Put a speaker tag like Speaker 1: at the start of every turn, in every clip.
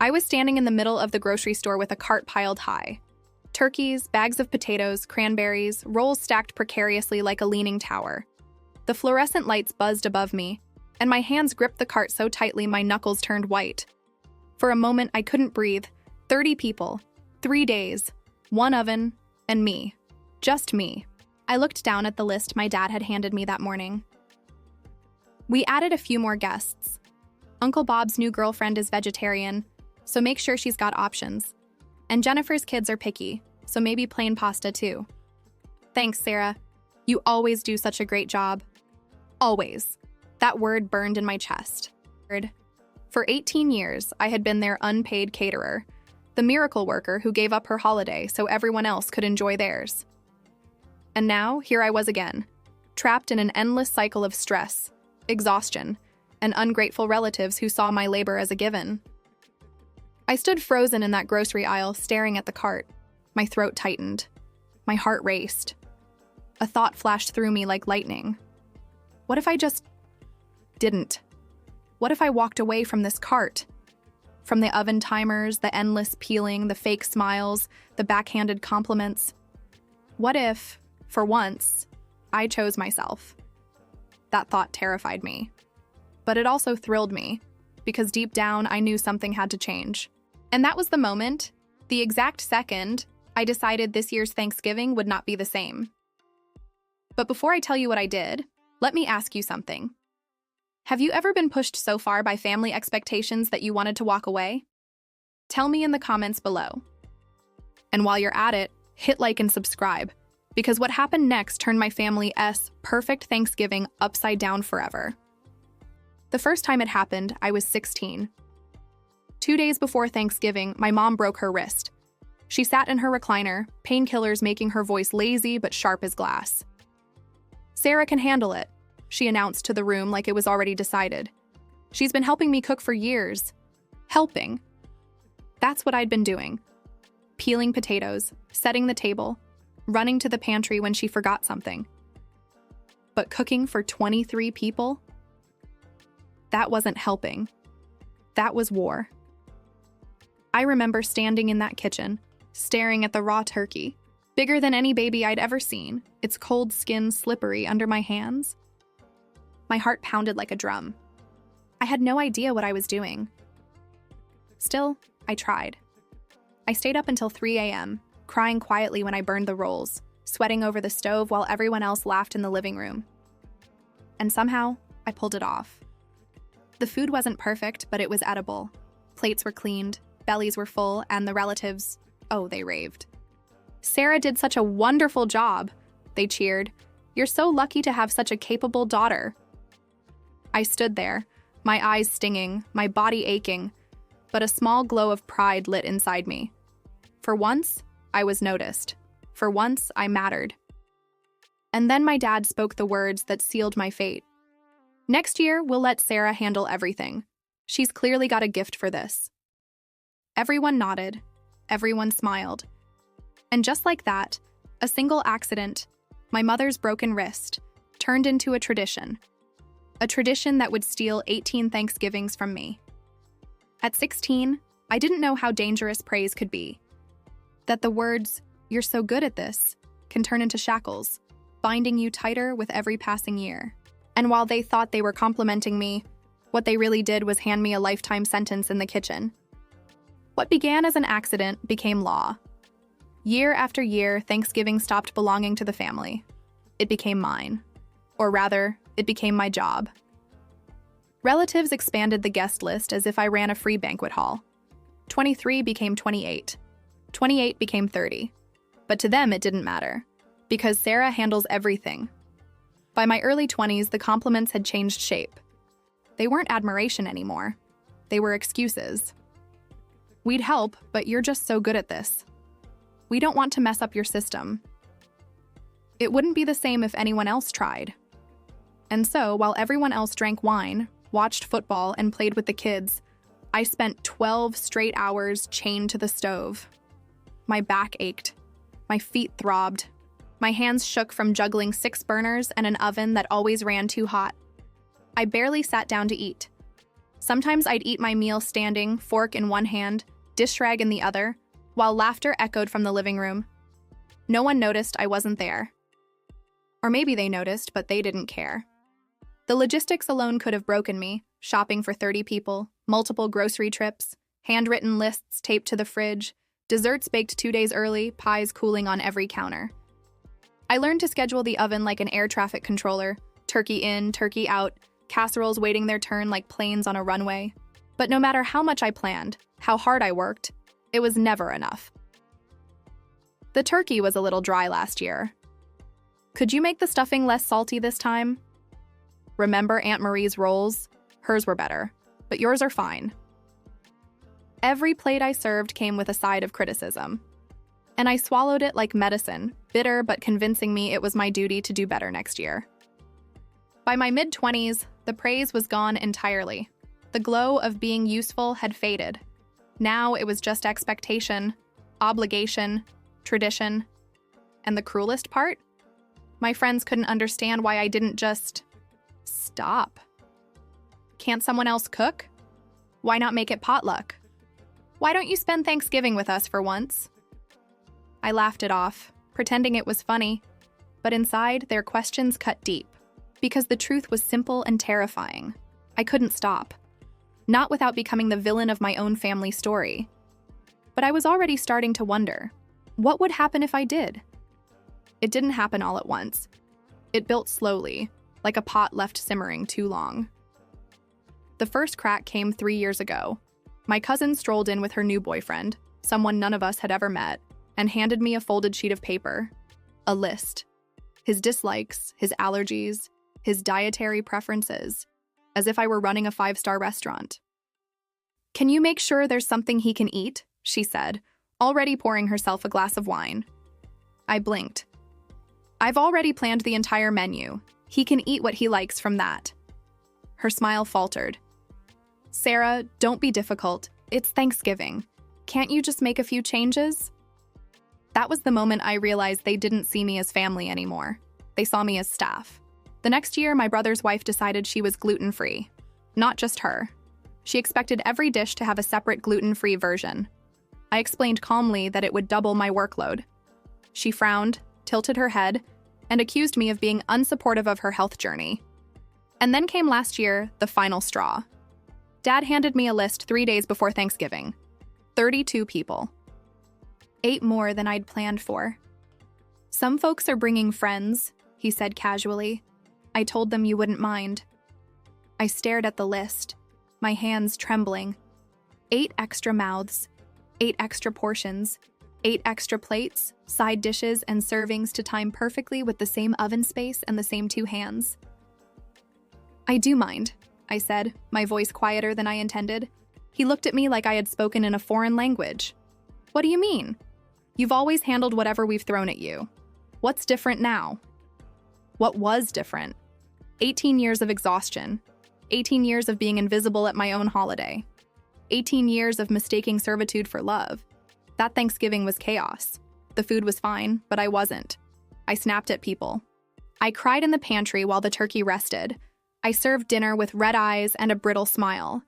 Speaker 1: I was standing in the middle of the grocery store with a cart piled high. Turkeys, bags of potatoes, cranberries, rolls stacked precariously like a leaning tower. The fluorescent lights buzzed above me, and my hands gripped the cart so tightly my knuckles turned white. For a moment, I couldn't breathe. 30 people, 3 days, 1 oven, and me. Just me. I looked down at the list my dad had handed me that morning. We added a few more guests. Uncle Bob's new girlfriend is vegetarian, so make sure she's got options. And Jennifer's kids are picky, so maybe plain pasta too. Thanks, Sarah. You always do such a great job. Always. That word burned in my chest. For 18 years, I had been their unpaid caterer, the miracle worker who gave up her holiday so everyone else could enjoy theirs. And now, here I was again, trapped in an endless cycle of stress, exhaustion, and ungrateful relatives who saw my labor as a given. I stood frozen in that grocery aisle, staring at the cart. My throat tightened. My heart raced. A thought flashed through me like lightning. What if I just didn't? What if I walked away from this cart? From the oven timers, the endless peeling, the fake smiles, the backhanded compliments. What if, for once, I chose myself? That thought terrified me. But it also thrilled me, because deep down I knew something had to change. And that was the moment, the exact second, I decided this year's Thanksgiving would not be the same. But before I tell you what I did, let me ask you something. Have you ever been pushed so far by family expectations that you wanted to walk away? Tell me in the comments below. And while you're at it, hit like and subscribe, because what happened next turned my family's perfect Thanksgiving upside down forever. The first time it happened, I was 16. 2 days before Thanksgiving, my mom broke her wrist. She sat in her recliner, painkillers making her voice lazy but sharp as glass. "Sarah can handle it," she announced to the room like it was already decided. "She's been helping me cook for years." Helping. That's what I'd been doing. Peeling potatoes, setting the table, running to the pantry when she forgot something. But cooking for 23 people? That wasn't helping. That was war. I remember standing in that kitchen, staring at the raw turkey, bigger than any baby I'd ever seen, its cold skin slippery under my hands. My heart pounded like a drum. I had no idea what I was doing. Still, I tried. I stayed up until 3 a.m., crying quietly when I burned the rolls, sweating over the stove while everyone else laughed in the living room. And somehow, I pulled it off. The food wasn't perfect, but it was edible. Plates were cleaned, bellies were full, and the relatives, oh, they raved. "Sarah did such a wonderful job," they cheered. "You're so lucky to have such a capable daughter." I stood there, my eyes stinging, my body aching, but a small glow of pride lit inside me. For once, I was noticed. For once, I mattered. And then my dad spoke the words that sealed my fate. "Next year, we'll let Sarah handle everything. She's clearly got a gift for this." Everyone nodded. Everyone smiled. And just like that, a single accident, my mother's broken wrist, turned into a tradition. A tradition that would steal 18 Thanksgivings from me. At 16, I didn't know how dangerous praise could be. That the words, "You're so good at this," can turn into shackles, binding you tighter with every passing year. And while they thought they were complimenting me, what they really did was hand me a lifetime sentence in the kitchen. What began as an accident became law. Year after year, Thanksgiving stopped belonging to the family. It became mine. Or rather, it became my job. Relatives expanded the guest list as if I ran a free banquet hall. 23 became 28. 28 became 30. But to them, it didn't matter, because Sarah handles everything. By my early 20s, the compliments had changed shape. They weren't admiration anymore. They were excuses. "We'd help, but you're just so good at this. We don't want to mess up your system. It wouldn't be the same if anyone else tried." And so, while everyone else drank wine, watched football, and played with the kids, I spent 12 straight hours chained to the stove. My back ached. My feet throbbed. My hands shook from juggling 6 burners and an oven that always ran too hot. I barely sat down to eat. Sometimes I'd eat my meal standing, fork in one hand, dish rag in the other, while laughter echoed from the living room. No one noticed I wasn't there. Or maybe they noticed, but they didn't care. The logistics alone could have broken me, shopping for 30 people, multiple grocery trips, handwritten lists taped to the fridge, desserts baked 2 days early, pies cooling on every counter. I learned to schedule the oven like an air traffic controller, turkey in, turkey out, casseroles waiting their turn like planes on a runway. But no matter how much I planned, how hard I worked, it was never enough. The turkey was a little dry last year. Could you make the stuffing less salty this time? Remember Aunt Marie's rolls? Hers were better, but yours are fine. Every plate I served came with a side of criticism. And I swallowed it like medicine, bitter but convincing me it was my duty to do better next year. By my mid-20s, the praise was gone entirely. The glow of being useful had faded. Now it was just expectation, obligation, tradition. And the cruelest part? My friends couldn't understand why I didn't just stop. Can't someone else cook? Why not make it potluck? Why don't you spend Thanksgiving with us for once? I laughed it off, pretending it was funny, but inside their questions cut deep, because the truth was simple and terrifying. I couldn't stop. Not without becoming the villain of my own family story. But I was already starting to wonder, what would happen if I did? It didn't happen all at once. It built slowly, like a pot left simmering too long. The first crack came 3 years ago. My cousin strolled in with her new boyfriend, someone none of us had ever met, and handed me a folded sheet of paper, a list. His dislikes, his allergies, his dietary preferences, as if I were running a 5-star restaurant. "Can you make sure there's something he can eat?" she said, already pouring herself a glass of wine. I blinked. "I've already planned the entire menu. He can eat what he likes from that." Her smile faltered. "Sarah, don't be difficult. It's Thanksgiving. Can't you just make a few changes?" That was the moment I realized they didn't see me as family anymore. They saw me as staff. The next year, my brother's wife decided she was gluten-free. Not just her. She expected every dish to have a separate gluten-free version. I explained calmly that it would double my workload. She frowned, tilted her head, and accused me of being unsupportive of her health journey. And then came last year, the final straw. Dad handed me a list 3 days before Thanksgiving. 32 people. 8 more than I'd planned for. "Some folks are bringing friends," he said casually. "I told them you wouldn't mind." I stared at the list, my hands trembling. 8 extra mouths, 8 extra portions, 8 extra plates, side dishes, and servings to time perfectly with the same oven space and the same 2 hands. "I do mind," I said, my voice quieter than I intended. He looked at me like I had spoken in a foreign language. "What do you mean? You've always handled whatever we've thrown at you. What's different now?" What was different? 18 years of exhaustion. 18 years of being invisible at my own holiday. 18 years of mistaking servitude for love. That Thanksgiving was chaos. The food was fine, but I wasn't. I snapped at people. I cried in the pantry while the turkey rested. I served dinner with red eyes and a brittle smile.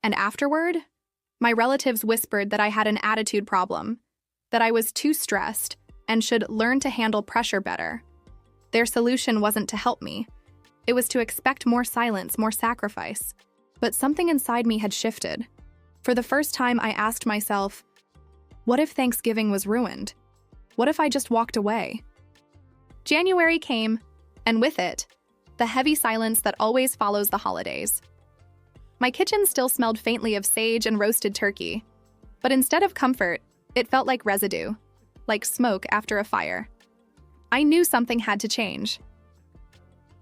Speaker 1: And afterward, my relatives whispered that I had an attitude problem, that I was too stressed and should learn to handle pressure better. Their solution wasn't to help me. It was to expect more silence, more sacrifice. But something inside me had shifted. For the first time, I asked myself, what if Thanksgiving was ruined? What if I just walked away? January came, and with it, the heavy silence that always follows the holidays. My kitchen still smelled faintly of sage and roasted turkey, but instead of comfort, it felt like residue, like smoke after a fire. I knew something had to change.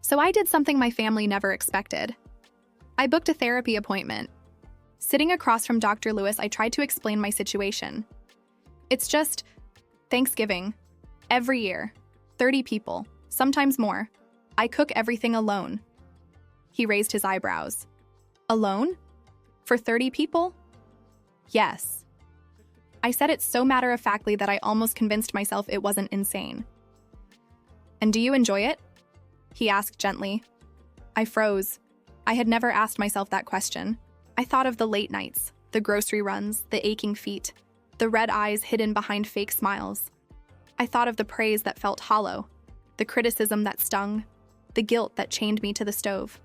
Speaker 1: So I did something my family never expected. I booked a therapy appointment. Sitting across from Dr. Lewis, I tried to explain my situation. It's just Thanksgiving. Every year. 30 people, sometimes more. I cook everything alone. He raised his eyebrows. Alone? For 30 people? Yes. I said it so matter-of-factly that I almost convinced myself it wasn't insane. And do you enjoy it? He asked gently. I froze. I had never asked myself that question. I thought of the late nights, the grocery runs, the aching feet, the red eyes hidden behind fake smiles. I thought of the praise that felt hollow, the criticism that stung, the guilt that chained me to the stove.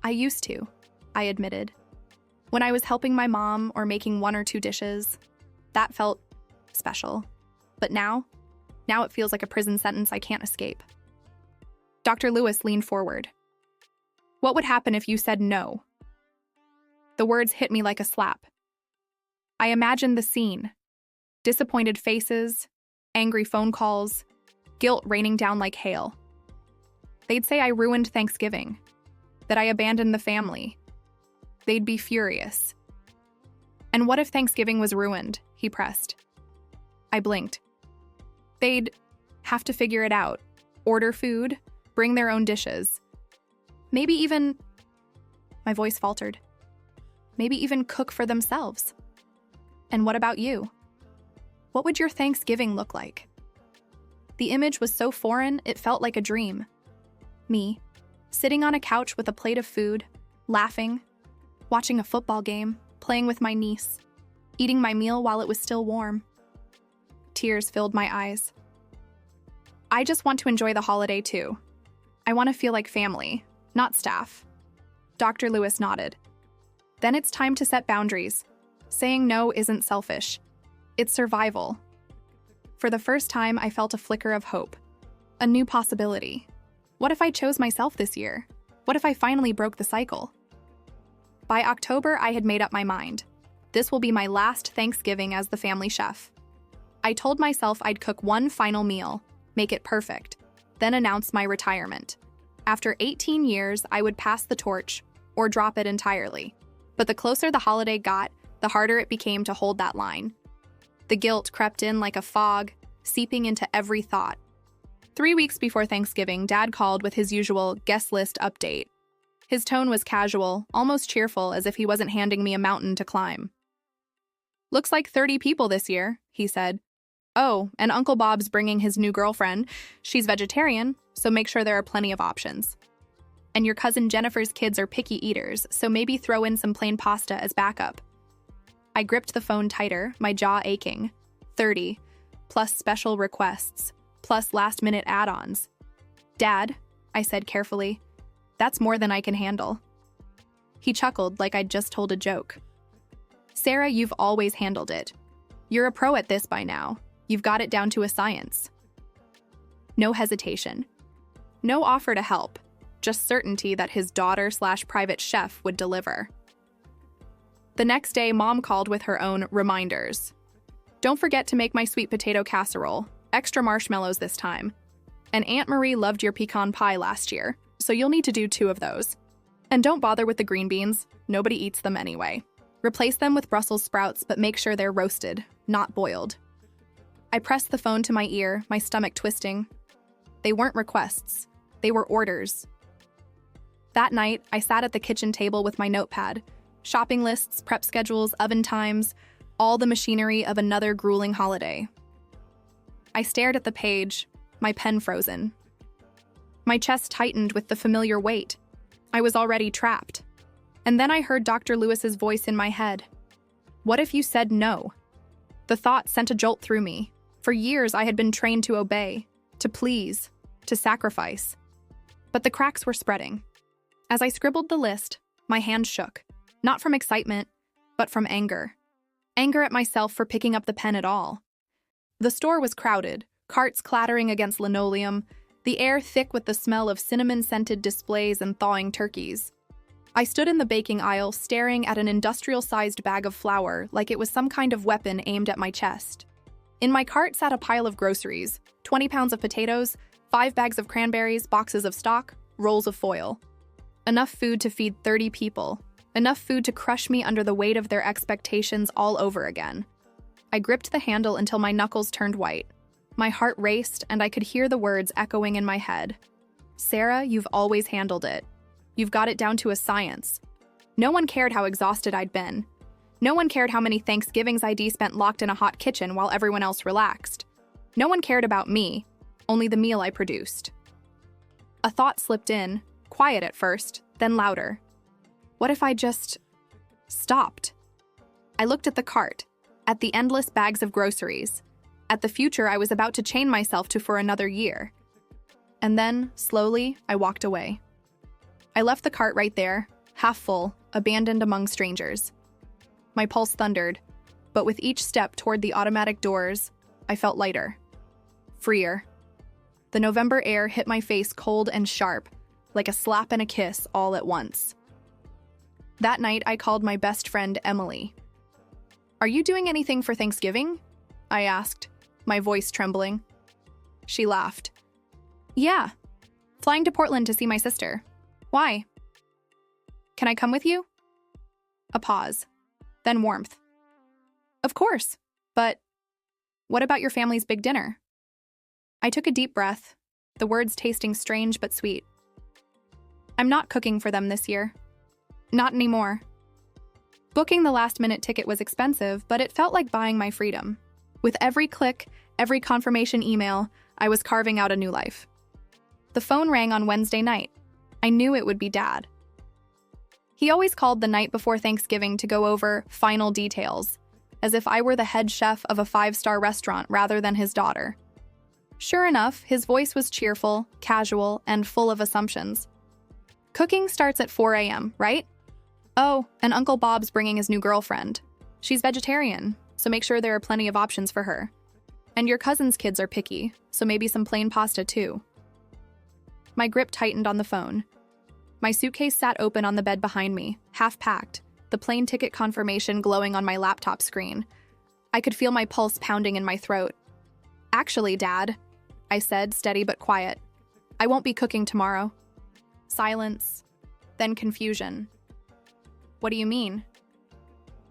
Speaker 1: I used to, I admitted. When I was helping my mom or making one or two dishes, that felt special. But now it feels like a prison sentence I can't escape. Dr. Lewis leaned forward. What would happen if you said no? The words hit me like a slap. I imagined the scene. Disappointed faces, angry phone calls, guilt raining down like hail. They'd say I ruined Thanksgiving, that I abandoned the family. They'd be furious. And what if Thanksgiving was ruined? He pressed. I blinked. They'd have to figure it out, order food, bring their own dishes. Maybe even, my voice faltered, maybe even cook for themselves. And what about you? What would your Thanksgiving look like? The image was so foreign, it felt like a dream. Me, sitting on a couch with a plate of food, laughing, watching a football game, playing with my niece, eating my meal while it was still warm. Tears filled my eyes. I just want to enjoy the holiday too. I want to feel like family, not staff. Dr. Lewis nodded. Then it's time to set boundaries. Saying no isn't selfish. It's survival. For the first time, I felt a flicker of hope. A new possibility. What if I chose myself this year? What if I finally broke the cycle? By October, I had made up my mind. This will be my last Thanksgiving as the family chef. I told myself I'd cook one final meal, make it perfect, then announce my retirement. After 18 years, I would pass the torch or drop it entirely. But the closer the holiday got, the harder it became to hold that line. The guilt crept in like a fog, seeping into every thought. 3 weeks before Thanksgiving, Dad called with his usual guest list update. His tone was casual, almost cheerful, as if he wasn't handing me a mountain to climb. Looks like 30 people this year, he said. Oh, and Uncle Bob's bringing his new girlfriend. She's vegetarian, so make sure there are plenty of options. And your cousin Jennifer's kids are picky eaters, so maybe throw in some plain pasta as backup. I gripped the phone tighter, my jaw aching. 30, plus special requests, plus last-minute add-ons. Dad, I said carefully, that's more than I can handle. He chuckled like I'd just told a joke. Sarah, you've always handled it. You're a pro at this by now. You've got it down to a science. No hesitation. No offer to help. Just certainty that his daughter/private chef would deliver. The next day, Mom called with her own reminders. Don't forget to make my sweet potato casserole. Extra marshmallows this time. And Aunt Marie loved your pecan pie last year, so you'll need to do 2 of those. And don't bother with the green beans. Nobody eats them anyway. Replace them with Brussels sprouts, but make sure they're roasted, not boiled. I pressed the phone to my ear, my stomach twisting. They weren't requests. They were orders. That night, I sat at the kitchen table with my notepad. Shopping lists, prep schedules, oven times, all the machinery of another grueling holiday. I stared at the page, my pen frozen. My chest tightened with the familiar weight. I was already trapped. And then I heard Dr. Lewis's voice in my head. What if you said no? The thought sent a jolt through me. For years, I had been trained to obey, to please, to sacrifice. But the cracks were spreading. As I scribbled the list, my hand shook. Not from excitement, but from anger. Anger at myself for picking up the pen at all. The store was crowded, carts clattering against linoleum, the air thick with the smell of cinnamon-scented displays and thawing turkeys. I stood in the baking aisle staring at an industrial-sized bag of flour like it was some kind of weapon aimed at my chest. In my cart sat a pile of groceries, 20 pounds of potatoes, 5 bags of cranberries, boxes of stock, rolls of foil. Enough food to feed 30 people. Enough food to crush me under the weight of their expectations all over again. I gripped the handle until my knuckles turned white. My heart raced, and I could hear the words echoing in my head. Sarah, you've always handled it. You've got it down to a science. No one cared how exhausted I'd been. No one cared how many Thanksgivings I'd spent locked in a hot kitchen while everyone else relaxed. No one cared about me, only the meal I produced. A thought slipped in, quiet at first, then louder. What if I just stopped. I looked at the cart, at the endless bags of groceries, at the future I was about to chain myself to for another year. And then, slowly, I walked away. I left the cart right there, half full, abandoned among strangers. My pulse thundered, but with each step toward the automatic doors, I felt lighter, freer. The November air hit my face cold and sharp, like a slap and a kiss all at once. That night, I called my best friend Emily. "Are you doing anything for Thanksgiving?" I asked, my voice trembling. She laughed. "Yeah, flying to Portland to see my sister. Why? Can I come with you?" A pause, then warmth. "Of course, but what about your family's big dinner?" I took a deep breath, the words tasting strange but sweet. "I'm not cooking for them this year. Not anymore." Booking the last-minute ticket was expensive, but it felt like buying my freedom. With every click, every confirmation email, I was carving out a new life. The phone rang on Wednesday night. I knew it would be Dad. He always called the night before Thanksgiving to go over final details, as if I were the head chef of a 5-star restaurant rather than his daughter. Sure enough, his voice was cheerful, casual, and full of assumptions. "Cooking starts at 4 a.m., right? Oh, and Uncle Bob's bringing his new girlfriend. She's vegetarian, so make sure there are plenty of options for her. And your cousin's kids are picky, so maybe some plain pasta too." My grip tightened on the phone. My suitcase sat open on the bed behind me, half-packed, the plane ticket confirmation glowing on my laptop screen. I could feel my pulse pounding in my throat. "Actually, Dad," I said, steady but quiet, "I won't be cooking tomorrow." Silence, then confusion. "What do you mean?"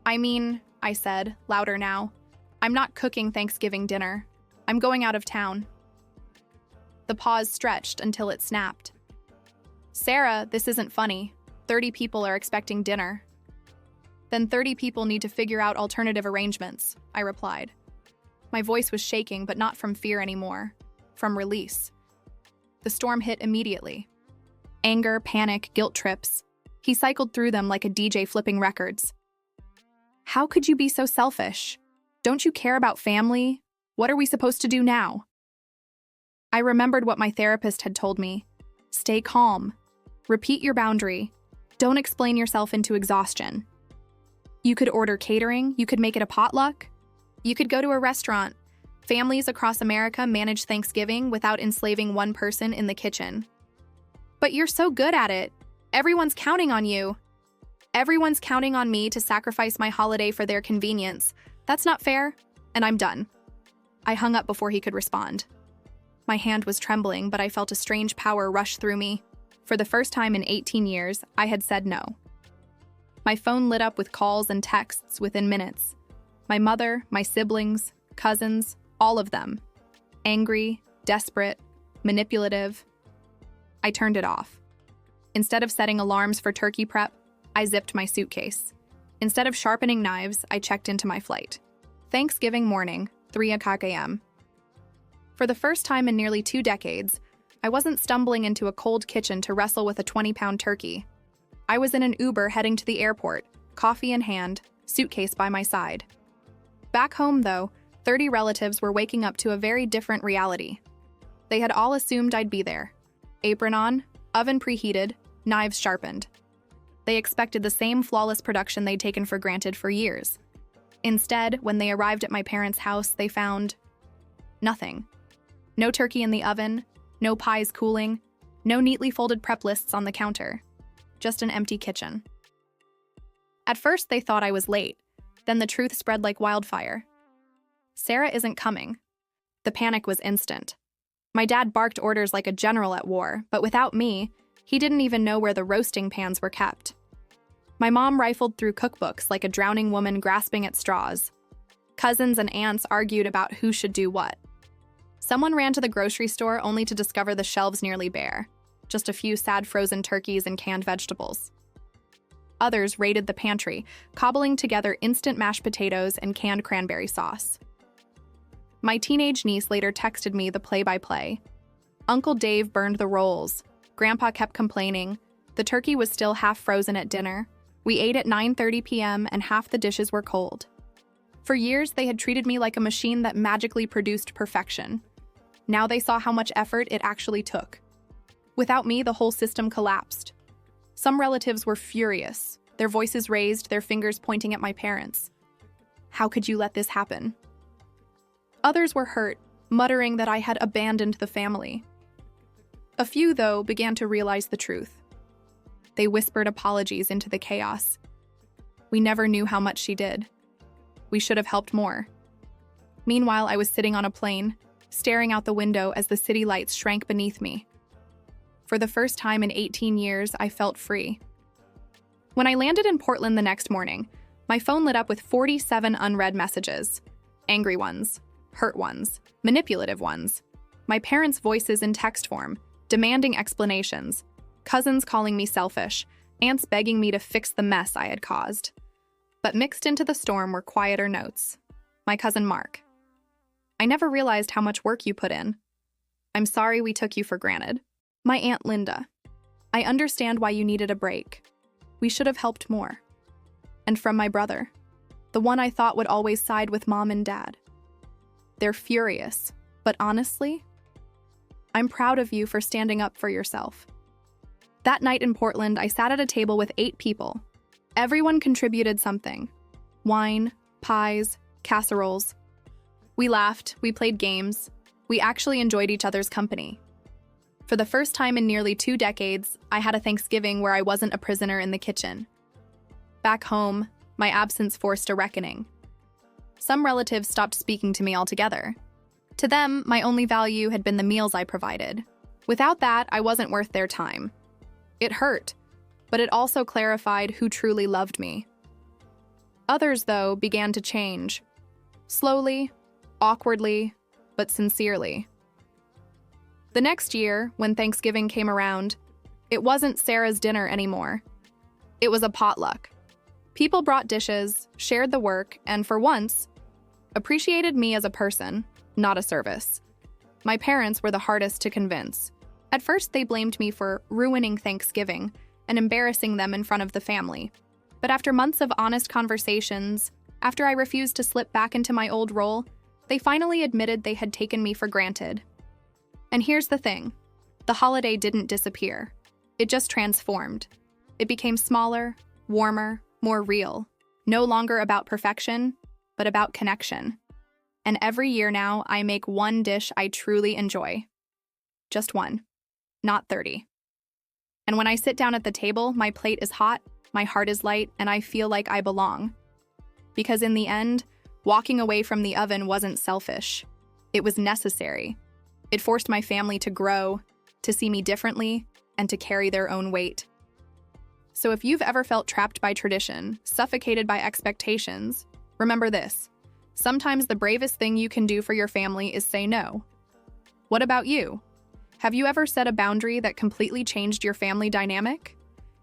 Speaker 1: "I mean," I said, louder now, "I'm not cooking Thanksgiving dinner. I'm going out of town." The pause stretched until it snapped. "Sarah, this isn't funny. 30 people are expecting dinner." "Then 30 people need to figure out alternative arrangements," I replied. My voice was shaking, but not from fear anymore, from release. The storm hit immediately. Anger, panic, guilt trips. He cycled through them like a DJ flipping records. "How could you be so selfish? Don't you care about family? What are we supposed to do now?" I remembered what my therapist had told me. Stay calm. Repeat your boundary. Don't explain yourself into exhaustion. You could order catering. You could make it a potluck. You could go to a restaurant. Families across America manage Thanksgiving without enslaving one person in the kitchen. "But you're so good at it. Everyone's counting on you." "Everyone's counting on me to sacrifice my holiday for their convenience. That's not fair, and I'm done." I hung up before he could respond. My hand was trembling, but I felt a strange power rush through me. For the first time in 18 years, I had said no. My phone lit up with calls and texts within minutes. My mother, my siblings, cousins, all of them. Angry, desperate, manipulative. I turned it off. Instead of setting alarms for turkey prep, I zipped my suitcase. Instead of sharpening knives, I checked into my flight. Thanksgiving morning, 3 a.m. For the first time in nearly 2 decades, I wasn't stumbling into a cold kitchen to wrestle with a 20-pound turkey. I was in an Uber heading to the airport, coffee in hand, suitcase by my side. Back home, though, 30 relatives were waking up to a very different reality. They had all assumed I'd be there. Apron on, oven preheated, knives sharpened. They expected the same flawless production they'd taken for granted for years. Instead, when they arrived at my parents' house, they found nothing. No turkey in the oven, no pies cooling, no neatly folded prep lists on the counter. Just an empty kitchen. At first, they thought I was late. Then the truth spread like wildfire. Sarah isn't coming. The panic was instant. My dad barked orders like a general at war, but without me, he didn't even know where the roasting pans were kept. My mom rifled through cookbooks like a drowning woman grasping at straws. Cousins and aunts argued about who should do what. Someone ran to the grocery store only to discover the shelves nearly bare, just a few sad frozen turkeys and canned vegetables. Others raided the pantry, cobbling together instant mashed potatoes and canned cranberry sauce. My teenage niece later texted me the play-by-play. Uncle Dave burned the rolls. Grandpa kept complaining. The turkey was still half frozen at dinner. We ate at 9:30 p.m. and half the dishes were cold. For years, they had treated me like a machine that magically produced perfection. Now they saw how much effort it actually took. Without me, the whole system collapsed. Some relatives were furious, their voices raised, their fingers pointing at my parents. How could you let this happen? Others were hurt, muttering that I had abandoned the family. A few, though, began to realize the truth. They whispered apologies into the chaos. We never knew how much she did. We should have helped more. Meanwhile, I was sitting on a plane, staring out the window as the city lights shrank beneath me. For the first time in 18 years, I felt free. When I landed in Portland the next morning, my phone lit up with 47 unread messages. Angry ones, hurt ones, manipulative ones. My parents' voices in text form, demanding explanations. Cousins calling me selfish, aunts begging me to fix the mess I had caused. But mixed into the storm were quieter notes. My cousin Mark. I never realized how much work you put in. I'm sorry we took you for granted. My Aunt Linda. I understand why you needed a break. We should have helped more. And from my brother, the one I thought would always side with Mom and Dad. They're furious, but honestly, I'm proud of you for standing up for yourself. That night in Portland, I sat at a table with 8 people. Everyone contributed something. Wine, pies, casseroles. We laughed, we played games. We actually enjoyed each other's company. For the first time in nearly 2 decades, I had a Thanksgiving where I wasn't a prisoner in the kitchen. Back home, my absence forced a reckoning. Some relatives stopped speaking to me altogether. To them, my only value had been the meals I provided. Without that, I wasn't worth their time. It hurt, but it also clarified who truly loved me. Others, though, began to change. Slowly, awkwardly, but sincerely. The next year, when Thanksgiving came around, it wasn't Sarah's dinner anymore. It was a potluck. People brought dishes, shared the work, and for once, appreciated me as a person, not a service. My parents were the hardest to convince. At first, they blamed me for ruining Thanksgiving and embarrassing them in front of the family. But after months of honest conversations, after I refused to slip back into my old role, they finally admitted they had taken me for granted. And here's the thing. The holiday didn't disappear. It just transformed. It became smaller, warmer, more real. No longer about perfection, but about connection. And every year now, I make one dish I truly enjoy. Just one, not 30. And when I sit down at the table, my plate is hot, my heart is light, and I feel like I belong. Because in the end, walking away from the oven wasn't selfish. It was necessary. It forced my family to grow, to see me differently, and to carry their own weight. So if you've ever felt trapped by tradition, suffocated by expectations, remember this. Sometimes the bravest thing you can do for your family is say no. What about you? Have you ever set a boundary that completely changed your family dynamic?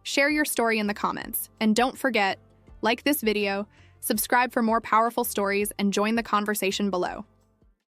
Speaker 1: Share your story in the comments, and don't forget, like this video, subscribe for more powerful stories, and join the conversation below.